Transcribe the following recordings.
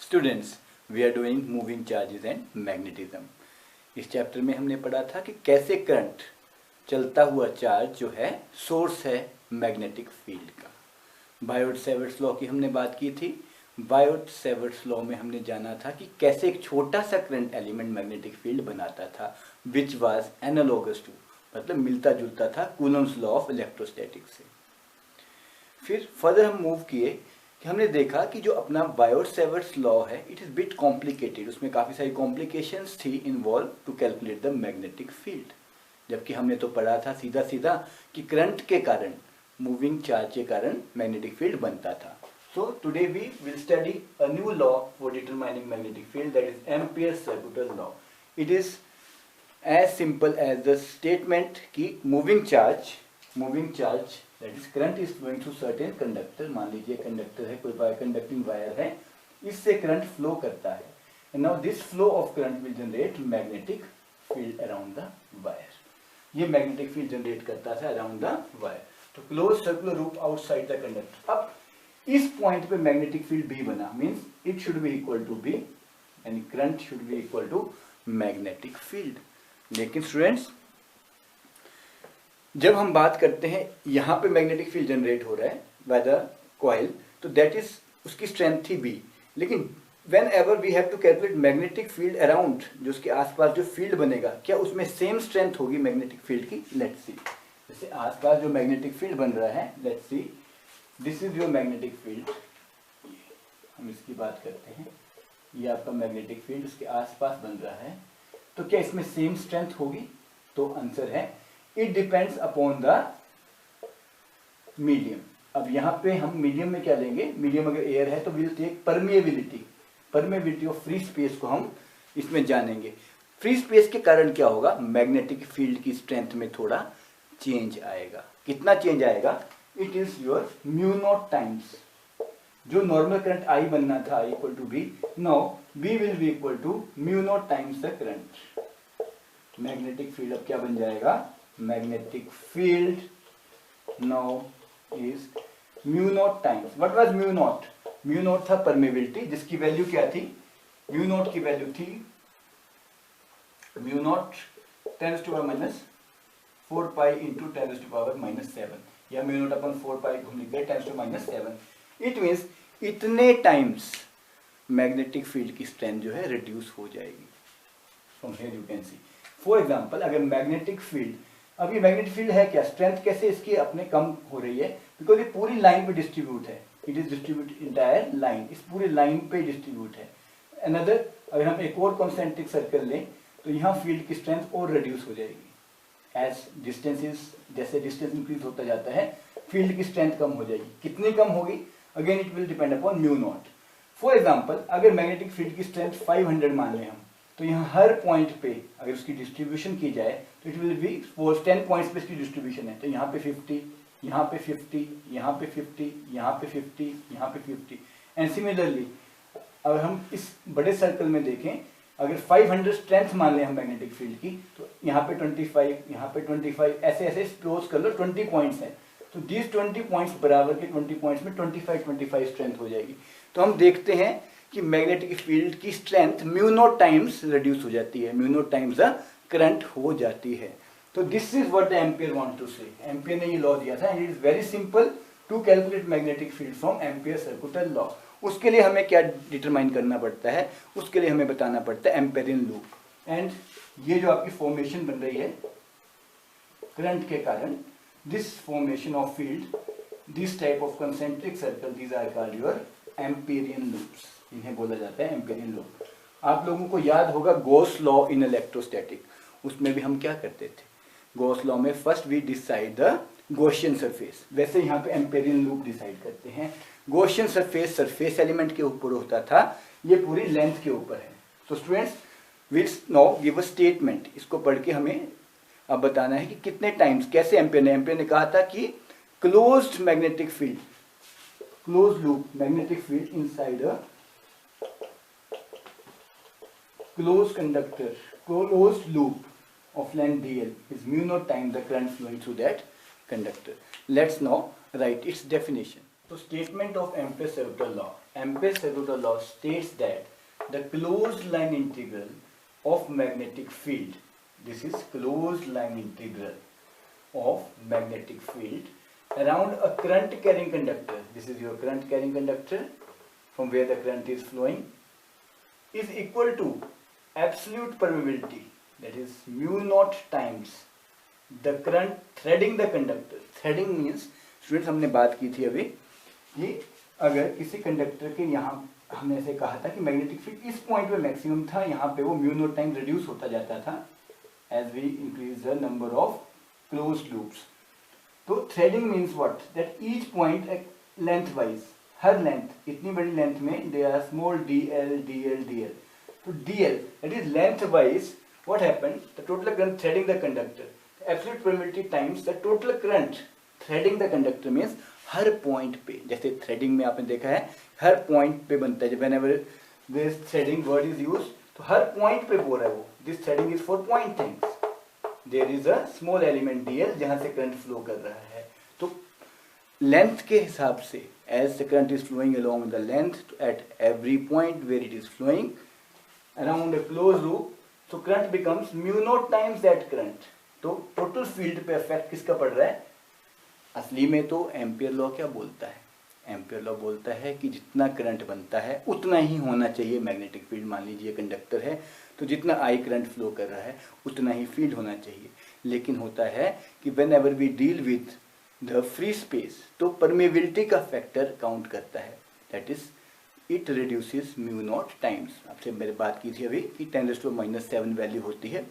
Students, we are doing moving charges and magnetism. इस chapter में हमने पढ़ा था कि कैसे करंट चलता हुआ चार्ज जो है सोर्स है मैग्नेटिक फील्ड का। बायोट-सैवर्ट्स लॉ की हमने बात की थी। बायोट-सैवर्ट्स लॉ में हमने जाना था कि कैसे एक छोटा सा करंट एलिमेंट मैग्नेटिक फील्ड बनाता था, विच वाज एनालॉगस टू, मतलब मिलता जुलता था कूलम्स लॉ ऑफ इलेक्ट्रोस्टैटिक्स से। फिर फर्दर हम मूव किए कि हमने देखा कि जो अपना बायोट-सैवर्ट्स लॉ है इट इज़ बिट कॉम्प्लिकेटेड, उसमें काफ़ी सारी कॉम्प्लिकेशंस थी involve to calculate the magnetic field. जबकि हमने तो पढ़ा था सीधा सीधा कि करंट के कारण, मूविंग चार्ज के कारण मैग्नेटिक फील्ड बनता था। So today we will study a new law for determining magnetic field, that is Ampere's circular law. It is as simple as the statement कि moving charge that is current is flowing through certain conductor, मान लीजिए conductor है, कोई conducting wire है, इससे current flow करता है, and now this flow of current will generate magnetic field around the wire। ये मैग्नेटिक फील्ड जनरेट करता था अराउंड द वायर। तो close circular loop outside the conductor. अब इस पॉइंट पे मैग्नेटिक फील्ड B बना, means it should be equal to B यानी current should be equal to magnetic field. लेकिन स्टूडेंट्स, जब हम बात करते हैं यहाँ पे मैग्नेटिक फील्ड जनरेट हो रहा है बाय द कॉइल, तो दैट इज उसकी स्ट्रेंथ थी B। लेकिन whenever we have to calculate magnetic field around, जो उसके आसपास जो फील्ड बनेगा, क्या उसमें सेम स्ट्रेंथ होगी मैग्नेटिक फील्ड की? Let's see. जैसे आसपास जो मैग्नेटिक फील्ड बन रहा है, let's see, this is your magnetic field, हम इसकी बात करते हैं, ये आपका मैग्नेटिक फील्ड उसके आसपास बन रहा है, तो क्या इसमें सेम स्ट्रेंथ होगी? तो आंसर है it depends upon the medium. अब यहाँ पे हम मीडियम में क्या लेंगे? मीडियम अगर एयर है तो will take permeability of free space को हम इसमें जानेंगे। फ्री स्पेस के कारण क्या होगा? मैग्नेटिक फील्ड की स्ट्रेंथ में थोड़ा चेंज आएगा। कितना चेंज आएगा? It is your mu naught times, जो नॉर्मल करंट I बनना था I equal to B, now B will be equal to mu naught times the current. Magnetic field अब क्या बन जाएगा? Magnetic field now is mu naught times, what was mu naught? Mu naught था permeability, जिसकी value क्या थी? Mu naught की value थी mu naught 10 to power -4 pi into 10 to power -7, या म्यू नॉट अपन 4 पाई को हम लिख गए 10 टू -7। इट मीन्स इतने टाइम्स मैग्नेटिक फील्ड की स्ट्रेंथ जो है रिड्यूस हो जाएगी। From here you can see, for example, अगर मैग्नेटिक फील्ड, अब ये मैग्नेटिक फील्ड है क्या? स्ट्रेंथ कैसे इसकी अपने कम हो रही है? बिकॉज ये पूरी लाइन पे डिस्ट्रीब्यूट है, it is distribute entire line, इस पूरी लाइन पे डिस्ट्रीब्यूट है। अनदर, अगर हम एक और कॉन्सेंट्रिक सर्कल लें तो यहाँ फील्ड की स्ट्रेंथ और रिड्यूस हो जाएगी। एज डिस्टेंसेस, जैसे डिस्टेंस इंक्रीज होता जाता है, फील्ड की स्ट्रेंथ कम हो जाएगी। कितनी कम होगी? Again it will depend upon mu naught. For example, अगर मैग्नेटिक फील्ड की स्ट्रेंथ 500 मान लें हम, तो यहाँ हर पॉइंट पे अगर उसकी डिस्ट्रीब्यूशन की जाए तो इट विल बी, वो 10 पॉइंट्स पे इसकी डिस्ट्रीब्यूशन है, तो यहाँ पे 50, यहाँ पे 50, यहाँ पे 50, यहाँ पे 50, यहाँ पे 50। एंड सिमिलरली अगर हम इस बड़े सर्कल में देखें, अगर 500 स्ट्रेंथ मान लें हम मैग्नेटिक फील्ड की, तो यहाँ पे 25, यहाँ पे 25, ऐसे ऐसे क्लोज कर लो, 20 पॉइंट्स हैं, तो दिस 20 पॉइंट्स बराबर के 20 पॉइंट्स में 25 स्ट्रेंथ हो जाएगी। तो हम देखते हैं कि मैग्नेटिक फील्ड की strength mu naught times reduce हो जाती है, mu naught times the current हो जाती है। तो this is what the Ampere want to say. Ampere ने ये लॉ दिया था, and it is very simple to calculate magnetic field from Ampere circular law. उसके लिए हमें क्या डिटरमाइन करना पड़ता है? उसके लिए हमें बताना पड़ता है एम्पेरियन लूप। एंड ये जो आपकी फॉर्मेशन बन रही है करंट के कारण, this formation of field, this type of concentric circle, these are called your Amperian loops, इन्हें बोला जाता है एम्पेरियन लूप। आप लोगों को याद होगा गॉस लॉ इन इलेक्ट्रोस्टैटिक, उसमें भी हम क्या करते थे? गॉस लॉ में first we decide the Gaussian surface, वैसे यहाँ पे एम्पेरियन लूप डिसाइड करते हैं। गॉसियन सरफेस सरफेस एलिमेंट के ऊपर होता था, ये पूरी लेंथ के ऊपर है। तो students, will now give a statement, इसको पढ़ के हमें अब बताना है कि कितने टाइम्स, कैसे एम्पेयर ने कहा था कि closed magnetic field, closed loop magnetic field inside a closed conductor, closed loop of length dl is mu naught times the current flowing through that conductor. Let's now write its definition. So statement of Ampere's circular law. Ampere's second law states that the closed line integral of magnetic field, this is closed line integral of magnetic field around a current carrying conductor, this is your current carrying conductor from where the current is flowing, is equal to absolute permeability, that is mu naught times the current threading the conductor. Threading means, students हमने बात की थी अभी कि अगर किसी conductor के यहाँ हमने ऐसे कहा था कि मैग्नेटिक फील्ड इस पॉइंट पे मैक्सिमम था, यहाँ पे वो म्यू नॉट टाइम रिड्यूस होता जाता था as we increase the number of closed loops. तो threading means what, that each point length wise, हर लेंथ, इतनी बड़ी लेंथ में they are small D L D L D L. तो D L that is length wise what happened, the total current threading the conductor, absolute permeability times the total current threading the conductor means her point पे, जैसे threading में आपने देखा है हर point पे बनता है, जब whenever this threading word is used तो हर पॉइंट पे बोल रहा है वो. this threading is for point things, there is a small element dl जहां से करंट फ्लो कर रहा है. तो लेंथ के हिसाब से as the current is flowing along the length at every point where it is flowing around a closed loop, तो current becomes mu naught times that current. तो टोटल फील्ड पे इफेक्ट किसका पड़ रहा है? असली में तो एम्पियर लॉ क्या बोलता है? एम्पियर लॉ बोलता है कि जितना करंट बनता है उतना ही होना चाहिए मैग्नेटिक फील्ड. मान लीजिए कंडक्टर है तो जितना आई करंट फ्लो कर रहा है उतना ही फील्ड होना चाहिए. लेकिन होता है कि whenever we deal with the free space तो परमेबिलिटी का फैक्टर काउंट करता है, that is it reduces mu naught times. आपसे मैंने बात की थी अभी कि 10⁻⁻7 वैल्यू होती है.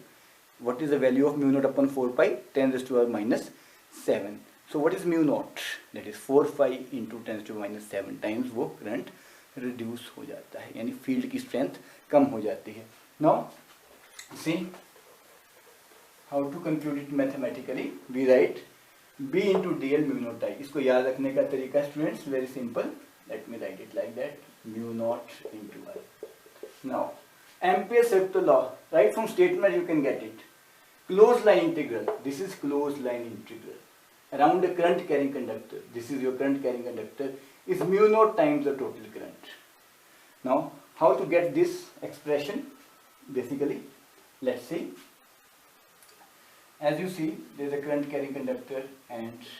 What is the value of mu naught upon 4 pi? 10⁻⁻7. So what is mu not? That is 4 pi into 10⁻⁻7 times वो करंट रिड्यूस हो जाता है, यानी फील्ड की स्ट्रेंथ कम हो जाती है. Now see how to conclude it mathematically. We write B into D L mu naught I. इसको याद रखने का तरीका students very simple. Let me write it like that, mu naught into I. Now, Ampere's second law, right from statement you can get it. Closed line integral, this is closed line integral. Around a current carrying conductor, this is your current carrying conductor, is mu naught times the total current. Now, how to get this expression? Basically, let's see. As you see, there is a current carrying conductor and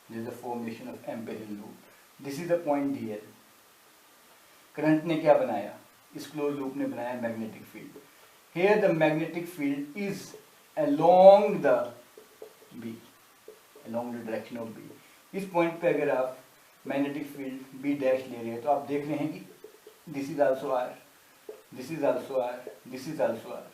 there is a formation of Amperian loop. This is the point dl. Current ने क्या बनाया? इस close loop ने बनाया magnetic field. Here the magnetic field is along the B, along the direction of B. इस point पे अगर आप मैग्नेटिक फील्ड बी डैश ले रहे हैं तो आप देख रहे हैं कि this is also R, this is also R, this is also R,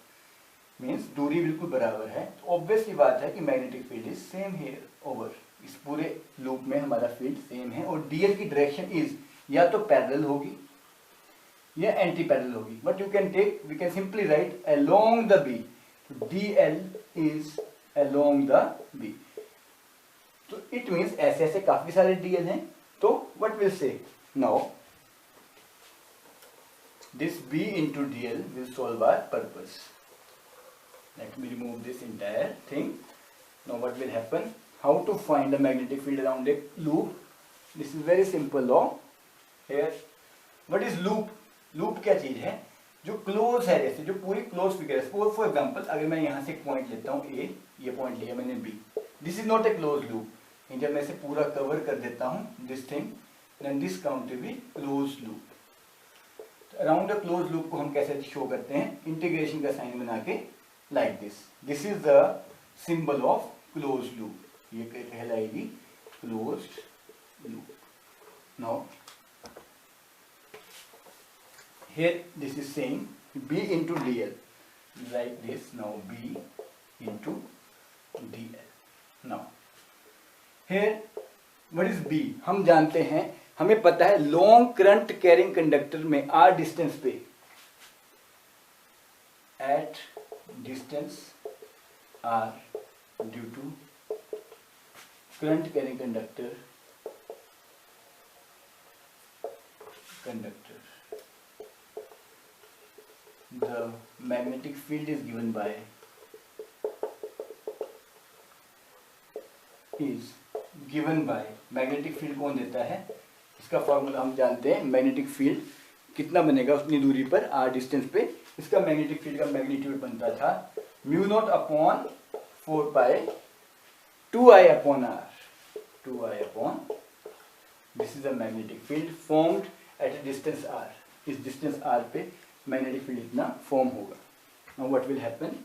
means दूरी बिल्कुल बराबर है. तो ऑब्वियसली बात है कि magnetic field is same here over. इस पूरे लूप में हमारा फील्ड सेम है और डीएल की डायरेक्शन इज या तो पैरेलल होगी या एंटी पैरेलल होगी. But you can take, we can simply write along the B. D L is along the B. तो इट मीन्स ऐसे ऐसे काफी सारे डीएल हैं. तो what will say now this B into DL will solve our purpose. Let me remove this entire thing. Now what will happen? How to find the magnetic field around a loop? This is very simple law. Here what is loop? Loop क्या चीज है? जो close है, जैसे जो पूरी close figure है. For example अगर मैं यहाँ से एक पॉइंट लेता हूँ ए, ये पॉइंट लिया मैंने B, this is not a close loop. जब मैं इसे पूरा कवर कर देता हूँ this thing, then this count to be close loop. Around the close loop को हम कैसे शो करते हैं? इंटीग्रेशन का साइन बना के like this. This is the symbol of close loop. ये कहलाएगी closed loop. Now here this is saying B into dl, like this. Now B into dl. Now here what is B? हम जानते हैं, हमें पता है लॉन्ग करंट कैरिंग कंडक्टर में r distance पे, at distance r due to current carrying conductor the magnetic field is given by magnetic field कौन देता है? इसका फॉर्मूला हम जानते हैं, मैग्नेटिक फील्ड कितना बनेगा उतनी दूरी पर r डिस्टेंस पे, इसका मैग्नेटिक फील्ड का मैग्नीट्यूड बनता था mu naught upon 4 pi 2i upon r, 2i upon, this is the magnetic field formed at A distance r, इस डिस्टेंस r पे मैग्नेटिक फील्ड इतना फॉर्म होगा. Now what will happen,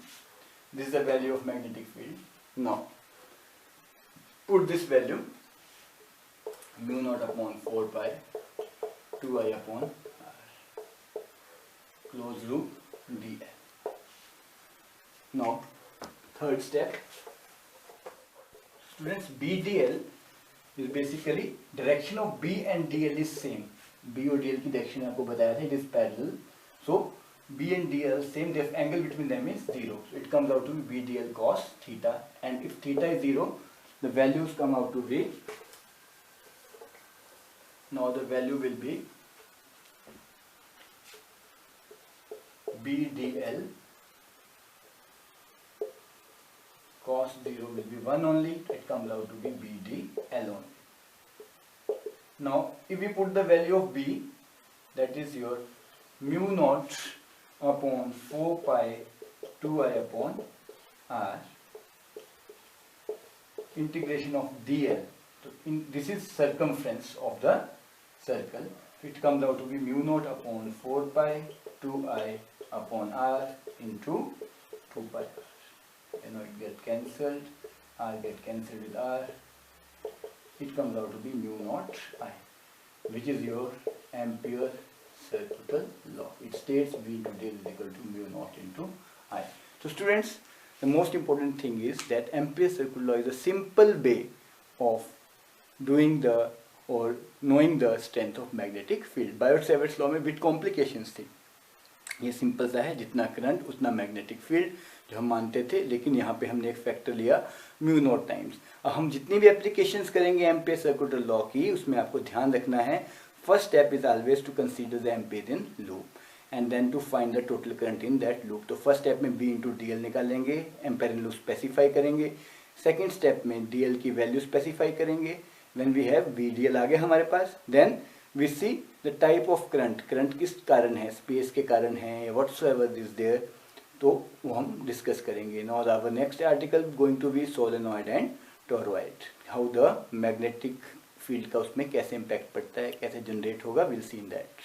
this is the value of magnetic field. Now put this value mu naught upon 4 pi 2i upon r, close loop dl. Now third step, students, BDL is basically direction of B and DL is same. B और DL की direction आपको बताया था, it is parallel. So B and DL same, the angle between them is 0. So it comes out to be BDL cos theta, and if theta is 0, the values come out to be, now the value will be BDL cos 0 will be 1 only, it comes out to be BDL only. Now if we put the value of B, that is your mu naught upon 4 pi 2i upon r integration of dl. So this is circumference of the circle, it comes out to be mu naught upon 4 pi 2i upon r into 2 pi. You know, it gets cancelled, r get cancelled with r, it comes out to be mu naught I, which is your Ampere circuital law. It states V to D is equal to mu naught into I. So students, the most important thing is that Ampere circuital law is a simple way of doing the or knowing the strength of magnetic field. Biot-Savart's law में bit complications थी, ये simple सा है, जितना current उतना magnetic field जो हम मानते थे, लेकिन यहाँ पे हमने एक फैक्टर लिया म्यू नॉट टाइम्स. अब हम जितनी भी एप्लीकेशंस करेंगे एम्पियर सर्कुलर लॉ की, उसमें आपको ध्यान रखना है, first step is always to consider the amperian loop and then to find the total current in that loop. तो फर्स्ट स्टेप में बी इंटू डी एल निकालेंगे, एम्पियरियन लूप स्पेसिफाई करेंगे. सेकेंड स्टेप में डी एल की value specify करेंगे. When we have we D L आ गया हमारे पास, then we see the type of current किस कारण है, स्पेस के कारण है या whatsoever is there, तो वो हम डिस्कस करेंगे. Now our next article going to be solenoid and toroid, how the magnetic field का उसमें कैसे इम्पैक्ट पड़ता है, कैसे जनरेट होगा, we'll see in that.